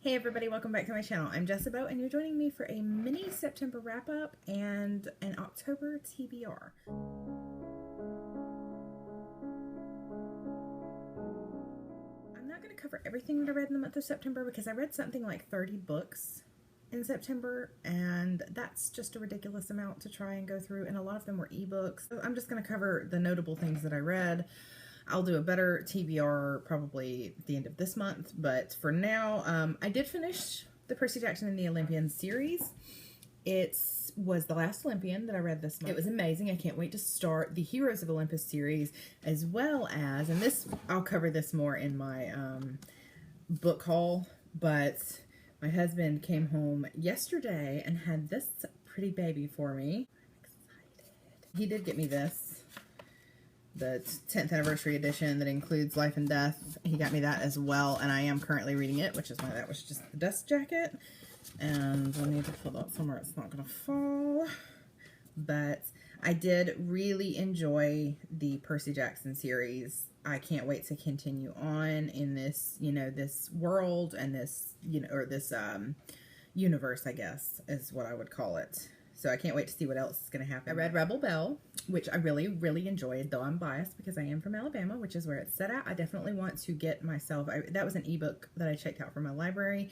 Hey everybody, welcome back to my channel. I'm Jessica and you're joining me for a mini September wrap-up and an October TBR. I'm not going to cover everything that I read in the month of September because I read something like 30 books in September, and that's just a ridiculous amount to try and go through, and a lot of them were ebooks. So I'm just going to cover the notable things that I read. I'll do a better TBR probably at the end of this month, but for now, I did finish the Percy Jackson and the Olympians series. It was the last Olympian that I read this month. It was amazing. I can't wait to start the Heroes of Olympus series, as well as, and this, I'll cover this more in my book haul, but my husband came home yesterday and had this pretty baby for me. I'm excited. He did get me this, the 10th anniversary edition that includes Life and Death. He got me that as well, and I am currently reading it, which is why that was just the dust jacket. And I need to pull that somewhere it's not going to fall. But I did really enjoy the Percy Jackson series. I can't wait to continue on in this, this world and this, or this universe, I guess, is what I would call it. So I can't wait to see what else is going to happen. I read Rebel Belle, which I really, really enjoyed, though I'm biased because I am from Alabama, which is where it's set at. I definitely want to get myself, that was an ebook that I checked out from my library,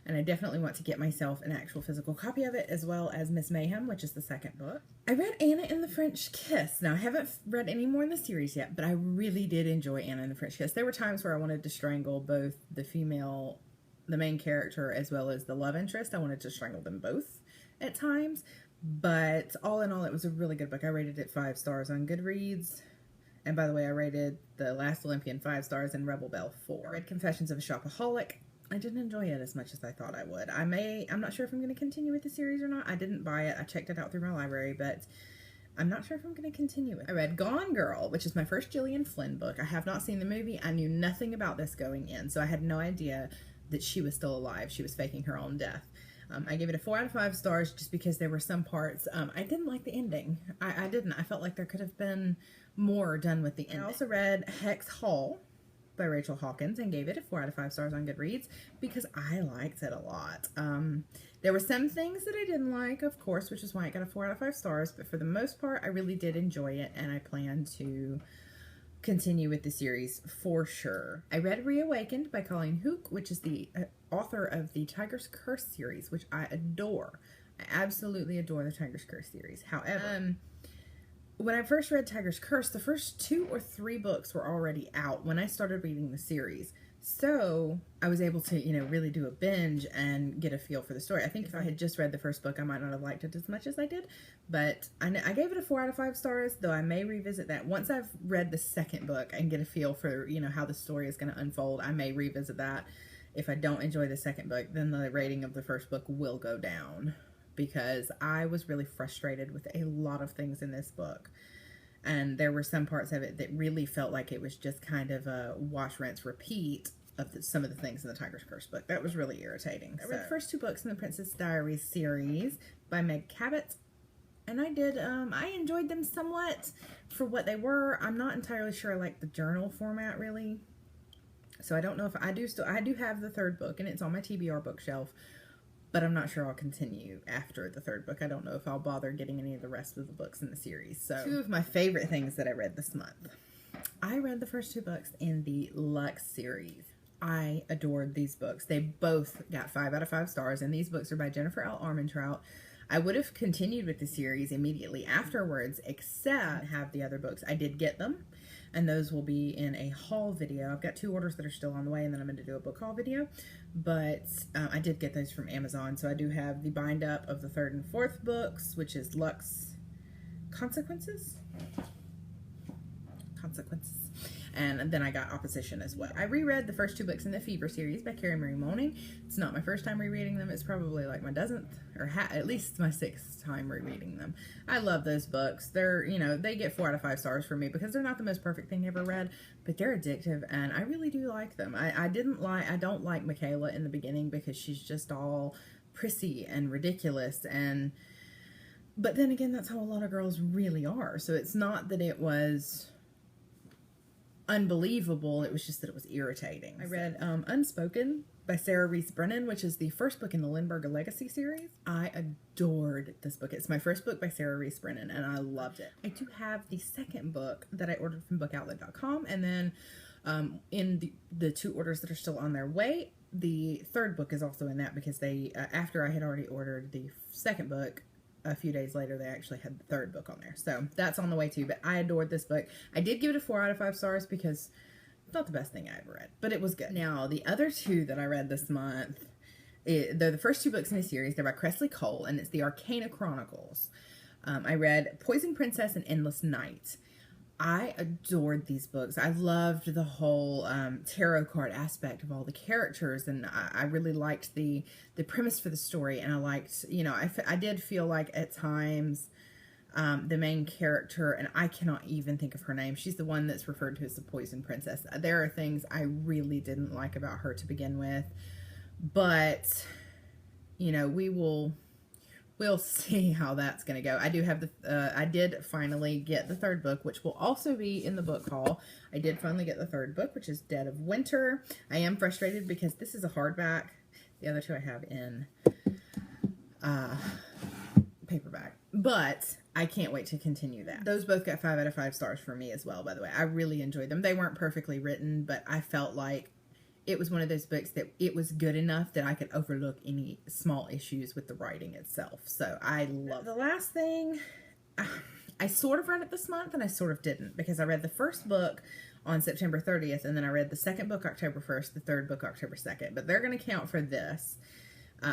and I definitely want to get myself an actual physical copy of it, as well as Miss Mayhem, which is the second book. I read Anna and the French Kiss. Now, I haven't read any more in the series yet, but I really did enjoy Anna and the French Kiss. There were times where I wanted to strangle both the main character, as well as the love interest. I wanted to strangle them both at times. But all in all, it was a really good book. I rated it 5 stars on Goodreads. And by the way, I rated The Last Olympian 5 stars and Rebel Belle 4. I read Confessions of a Shopaholic. I didn't enjoy it as much as I thought I would. I'm not sure if I'm going to continue with the series or not. I didn't buy it. I checked it out through my library, but I'm not sure if I'm going to continue it. I read Gone Girl, which is my first Gillian Flynn book. I have not seen the movie. I knew nothing about this going in, so I had no idea that she was still alive. She was faking her own death. I gave it a 4 out of 5 stars just because there were some parts. I didn't like the ending. I didn't. I felt like there could have been more done with the ending. I also read Hex Hall by Rachel Hawkins and gave it a 4 out of 5 stars on Goodreads because I liked it a lot. There were some things that I didn't like, of course, which is why I got a 4 out of 5 stars, but for the most part, I really did enjoy it, and I plan to continue with the series for sure. I read Reawakened by Colleen Hooke, which is the author of the Tiger's Curse series, which I adore. I absolutely adore the Tiger's Curse series. However, when I first read Tiger's Curse, the first 2 or 3 books were already out when I started reading the series. So I was able to, really do a binge and get a feel for the story. I think if I had just read the first book, I might not have liked it as much as I did. But I gave it a 4 out of 5 stars, though I may revisit that. Once I've read the second book and get a feel for, how the story is going to unfold, I may revisit that. If I don't enjoy the second book, then the rating of the first book will go down, because I was really frustrated with a lot of things in this book. And there were some parts of it that really felt like it was just kind of a wash, rinse, repeat of some of the things in the Tiger's Curse book. That was really irritating. I read the first 2 books in the Princess Diaries series by Meg Cabot, and I enjoyed them somewhat for what they were. I'm not entirely sure I like the journal format, really. So I don't know if I do have the 3rd book, and it's on my TBR bookshelf, but I'm not sure I'll continue after the 3rd book. I don't know if I'll bother getting any of the rest of the books in the series. So 2 of my favorite things that I read this month. I read the first 2 books in the Lux series. I adored these books. They both got 5 out of 5 stars, and these books are by Jennifer L. Armentrout. I would have continued with the series immediately afterwards, except have the other books. I did get them, and those will be in a haul video. I've got 2 orders that are still on the way, and then I'm going to do a book haul video. But I did get those from Amazon, so I do have the bind up of the 3rd and 4th books, which is Lux Consequences. And then I got Opposition as well. I reread the first 2 books in the Fever series by Carrie Marie Moaning. It's not my first time rereading them. It's probably like my dozenth, or at least my 6th time rereading them. I love those books. They're, they get 4 out of 5 stars for me because they're not the most perfect thing I ever read, but they're addictive, and I really do like them. I don't like Michaela in the beginning because she's just all prissy and ridiculous, but then again, that's how a lot of girls really are. So it's not that it was unbelievable, it was just that it was irritating. I read Unspoken by Sarah Reese Brennan, which is the first book in the Lindbergh Legacy series. I adored this book. It's my first book by Sarah Reese Brennan, and I loved it. I do have the second book that I ordered from bookoutlet.com, and then in the 2 orders that are still on their way, the third book is also in that, because they, after I had already ordered the second book, a few days later, they actually had the third book on there. So that's on the way too, but I adored this book. I did give it a 4 out of 5 stars because it's not the best thing I ever read, but it was good. Now, the other 2 that I read this month, they're the first 2 books in the series. They're by Cressley Cole, and it's the Arcana Chronicles. I read Poison Princess and Endless Night. I adored these books. I loved the whole tarot card aspect of all the characters, and I really liked the premise for the story, and I liked, you know, I did feel like at times the main character, and I cannot even think of her name, she's the one that's referred to as the Poison Princess. There are things I really didn't like about her to begin with, but, you know, we'll see how that's going to go. I do have I did finally get the third book, which will also be in the book haul. I did finally get the third book, which is Dead of Winter. I am frustrated because this is a hardback. The other 2 I have in paperback, but I can't wait to continue that. Those both got 5 out of 5 stars for me as well, by the way. I really enjoyed them. They weren't perfectly written, but I felt like it was one of those books that it was good enough that I could overlook any small issues with the writing itself. So I love it. The last thing, I sort of read it this month and I sort of didn't, because I read the first book on September 30th, and then I read the second book October 1st, the third book October 2nd, but they're going to count for this.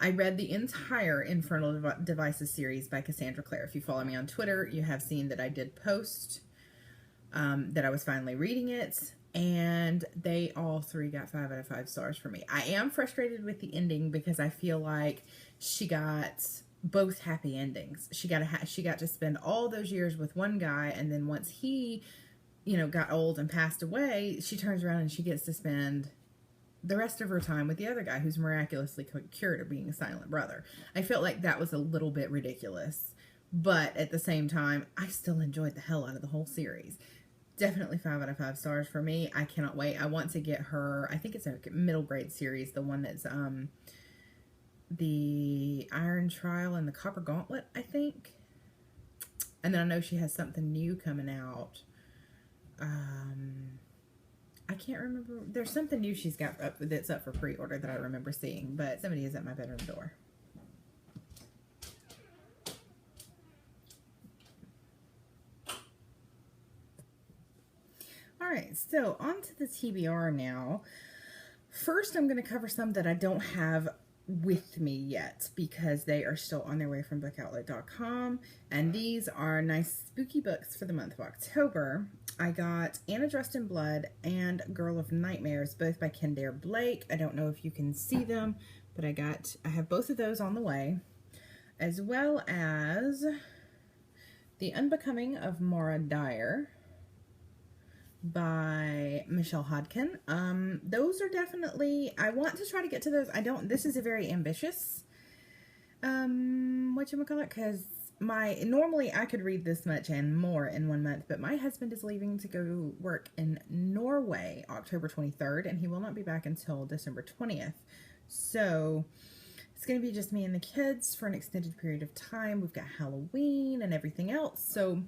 I read the entire Infernal Devices series by Cassandra Clare. If you follow me on Twitter, you have seen that I did post that I was finally reading it. And they all 3 got 5 out of 5 stars for me. I am frustrated with the ending because I feel like she got both happy endings. She got to spend all those years with one guy, and then once he, you know, got old and passed away, she turns around and she gets to spend the rest of her time with the other guy who's miraculously cured of being a silent brother. I felt like that was a little bit ridiculous, but at the same time, I still enjoyed the hell out of the whole series. Definitely 5 out of 5 stars for me. I cannot wait. I want to get her, I think it's a middle grade series, the one that's the Iron Trial and the Copper Gauntlet, I think. And then I know she has something new coming out. I can't remember. There's something new she's got up that's up for pre-order that I remember seeing, but somebody is at my bedroom door. Alright, so on to the TBR now. First, I'm going to cover some that I don't have with me yet because they are still on their way from bookoutlet.com, and these are nice spooky books for the month of October. I got Anna Dressed in Blood and Girl of Nightmares, both by Kendare Blake. I don't know if you can see them, but I have both of those on the way, as well as The Unbecoming of Maura Dyer by Michelle Hodkin. Those are definitely, I want to try to get to those. This is a very ambitious, whatchamacallit, because normally I could read this much and more in 1 month, but my husband is leaving to go work in Norway October 23rd, and he will not be back until December 20th. So it's going to be just me and the kids for an extended period of time. We've got Halloween and everything else. So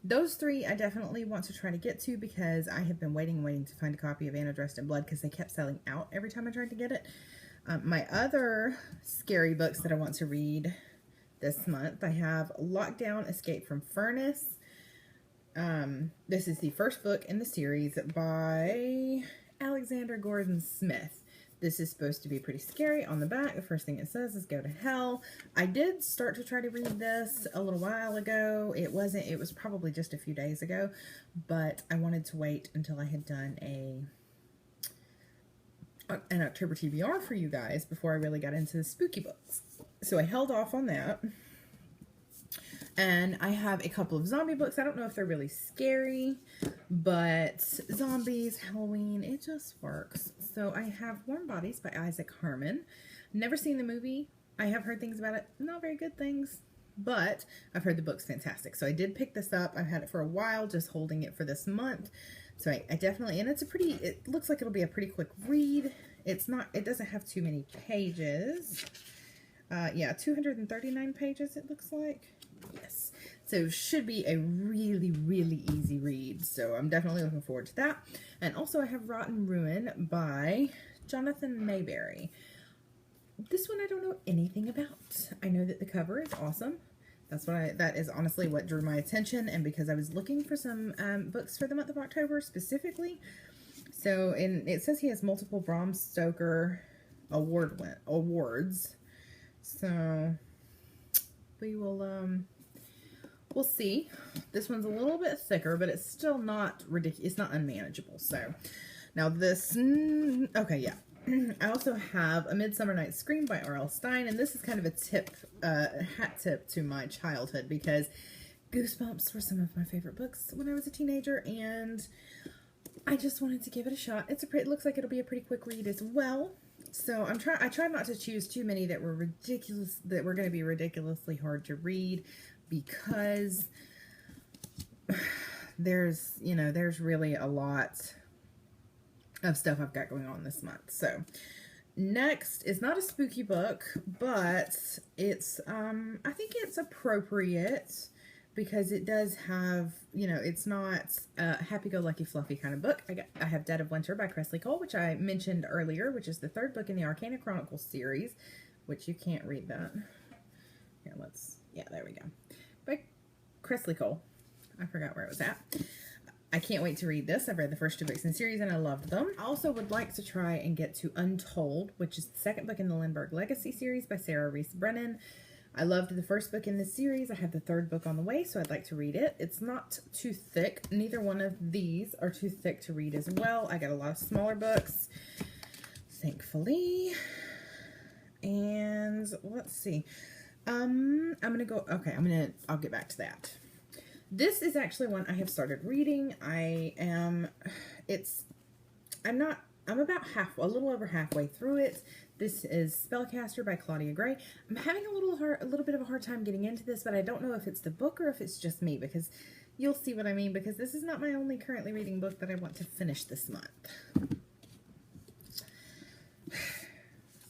those 3 I definitely want to try to get to because I have been waiting to find a copy of Anna Dressed in Blood because they kept selling out every time I tried to get it. My other scary books that I want to read this month, I have Lockdown, Escape from Furnace. This is the first book in the series by Alexander Gordon Smith. This is supposed to be pretty scary. On the back, the first thing it says is go to hell. I did start to try to read this a little while ago. It was probably just a few days ago, but I wanted to wait until I had done an October TBR for you guys before I really got into the spooky books. So I held off on that. And I have a couple of zombie books. I don't know if they're really scary, but zombies, Halloween, it just works. So I have Warm Bodies by Isaac Harmon. Never seen the movie. I have heard things about it. Not very good things, but I've heard the book's fantastic. So I did pick this up. I've had it for a while, just holding it for this month. So I definitely, and it looks like it'll be a pretty quick read. it doesn't have too many pages. Yeah, 239 pages it looks like. Yes. So should be a really, really easy read. So I'm definitely looking forward to that. And also I have Rotten Ruin by Jonathan Mayberry. This one I don't know anything about. I know that the cover is awesome. That is honestly what drew my attention, and because I was looking for some books for the month of October specifically. So, it says he has multiple Bram Stoker awards. So, we will, we'll see. This one's a little bit thicker, but it's still not ridiculous. It's not unmanageable. So, now this, okay, yeah. I also have A Midsummer Night's Scream by R.L. Stine, and this is kind of a tip, hat tip to my childhood, because Goosebumps were some of my favorite books when I was a teenager, and I just wanted to give it a shot. It looks like it'll be a pretty quick read as well. So I tried not to choose too many that were going to be ridiculously hard to read, because there's really a lot of stuff I've got going on this month. So next is not a spooky book, but it's I think it's appropriate because it does have, it's not a happy-go-lucky fluffy kind of book. I have Dead of Winter by Kresley Cole, which I mentioned earlier, which is the third book in the Arcana Chronicles series, which you can't read that. Here, there we go. By Kresley Cole. I forgot where it was at. I can't wait to read this. I've read the first 2 books in the series and I loved them. I also would like to try and get to Untold, which is the second book in the Lindbergh Legacy series by Sarah Reese Brennan. I loved the first book in this series. I have the third book on the way, so I'd like to read it. It's not too thick. Neither one of these are too thick to read as well. I got a lot of smaller books, thankfully. And let's see. I'll get back to that. This is actually one I have started reading. I'm about a little over halfway through it. This is Spellcaster by Claudia Gray. I'm having a little bit of a hard time getting into this, but I don't know if it's the book or if it's just me, because you'll see what I mean, because this is not my only currently reading book that I want to finish this month.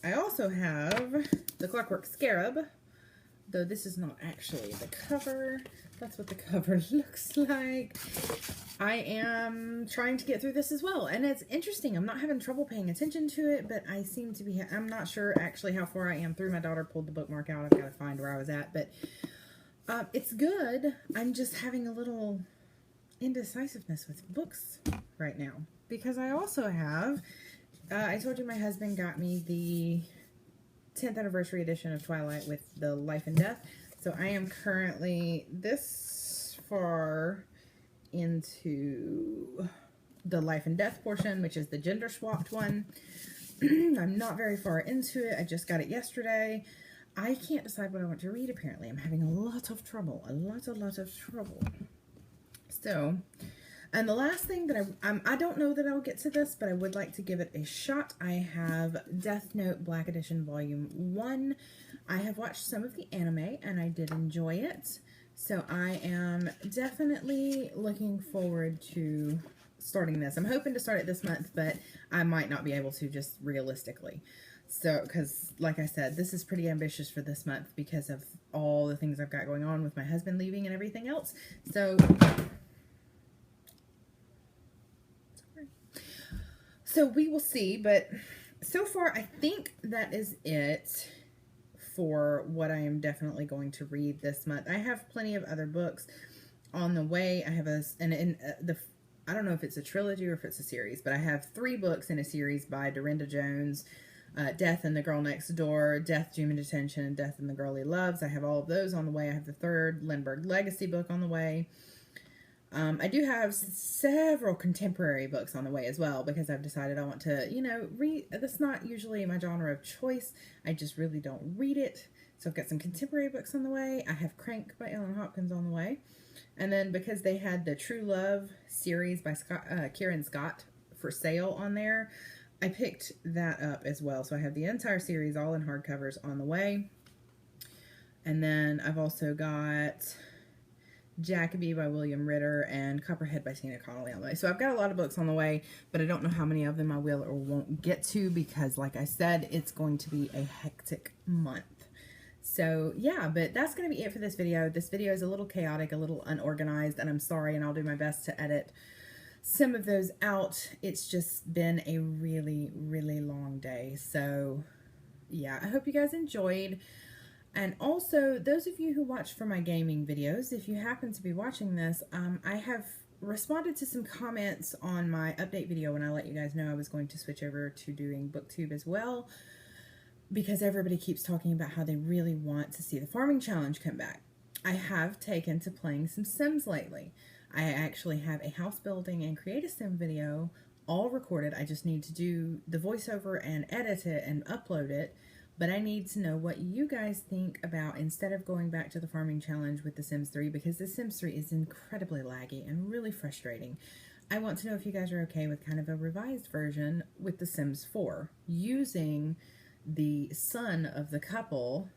I also have The Clockwork Scarab, though this is not actually the cover. That's what the cover looks like. I am trying to get through this as well, and it's interesting. I'm not having trouble paying attention to it, but I seem to be, I'm not sure actually how far I am through. My daughter pulled the bookmark out. I've got to find where I was at, but it's good. I'm just having a little indecisiveness with books right now, because I also have, I told you my husband got me the 10th anniversary edition of Twilight with the Life and Death. So I am currently this far into the Life and Death portion, which is the gender swapped one. I'm not very far into it. I just got it yesterday. I can't decide what I want to read, apparently. I'm having a lot of trouble. A lot of trouble. So, and the last thing that I don't know that I'll get to this, but I would like to give it a shot. I have Death Note Black Edition Volume 1. I have watched some of the anime, and I did enjoy it. So I am definitely looking forward to starting this. I'm hoping to start it this month, but I might not be able to, just realistically. So, because, like I said, this is pretty ambitious for this month because of all the things I've got going on with my husband leaving and everything else. So we will see, but so far I think that is it for what I am definitely going to read this month. I have plenty of other books on the way. I have I don't know if it's a trilogy or if it's a series, but I have 3 books in a series by Dorinda Jones, Death and the Girl Next Door, Death, Doom and Detention, and Death and the Girl He Loves. I have all of those on the way. I have the 3rd Lindbergh Legacy book on the way. I do have several contemporary books on the way as well, because I've decided I want to, read. That's not usually my genre of choice. I just really don't read it. So I've got some contemporary books on the way. I have Crank by Ellen Hopkins on the way. And then because they had the True Love series by Kieran Scott for sale on there, I picked that up as well. So I have the entire series all in hardcovers on the way. And then I've also got Jacoby by William Ritter, and Copperhead by Tina Connolly on the way. So I've got a lot of books on the way, but I don't know how many of them I will or won't get to because, like I said, it's going to be a hectic month. So yeah, but that's going to be it for this video. This video is a little chaotic, a little unorganized, and I'm sorry, and I'll do my best to edit some of those out. It's just been a really, really long day. So yeah, I hope you guys enjoyed. And also, those of you who watch for my gaming videos, if you happen to be watching this, I have responded to some comments on my update video when I let you guys know I was going to switch over to doing BookTube as well, because everybody keeps talking about how they really want to see the farming challenge come back. I have taken to playing some Sims lately. I actually have a house building and create a sim video all recorded. I just need to do the voiceover and edit it and upload it. But I need to know what you guys think about instead of going back to the farming challenge with The Sims 3, because The Sims 3 is incredibly laggy and really frustrating. I want to know if you guys are okay with kind of a revised version with The Sims 4, using the son of the couple,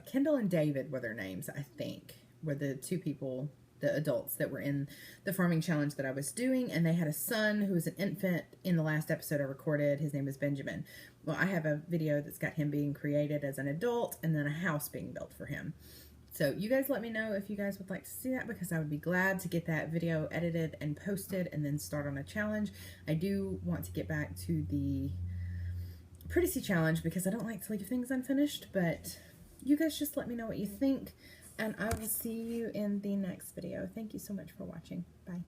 Kendall and David were their names, I think, were the two people, the adults that were in the farming challenge that I was doing, and they had a son who was an infant in the last episode I recorded. His name was Benjamin. Well, I have a video that's got him being created as an adult and then a house being built for him. So you guys let me know if you guys would like to see that, because I would be glad to get that video edited and posted and then start on a challenge. I do want to get back to the Pretty challenge because I don't like to leave things unfinished, but you guys just let me know what you think, and I will see you in the next video. Thank you so much for watching. Bye.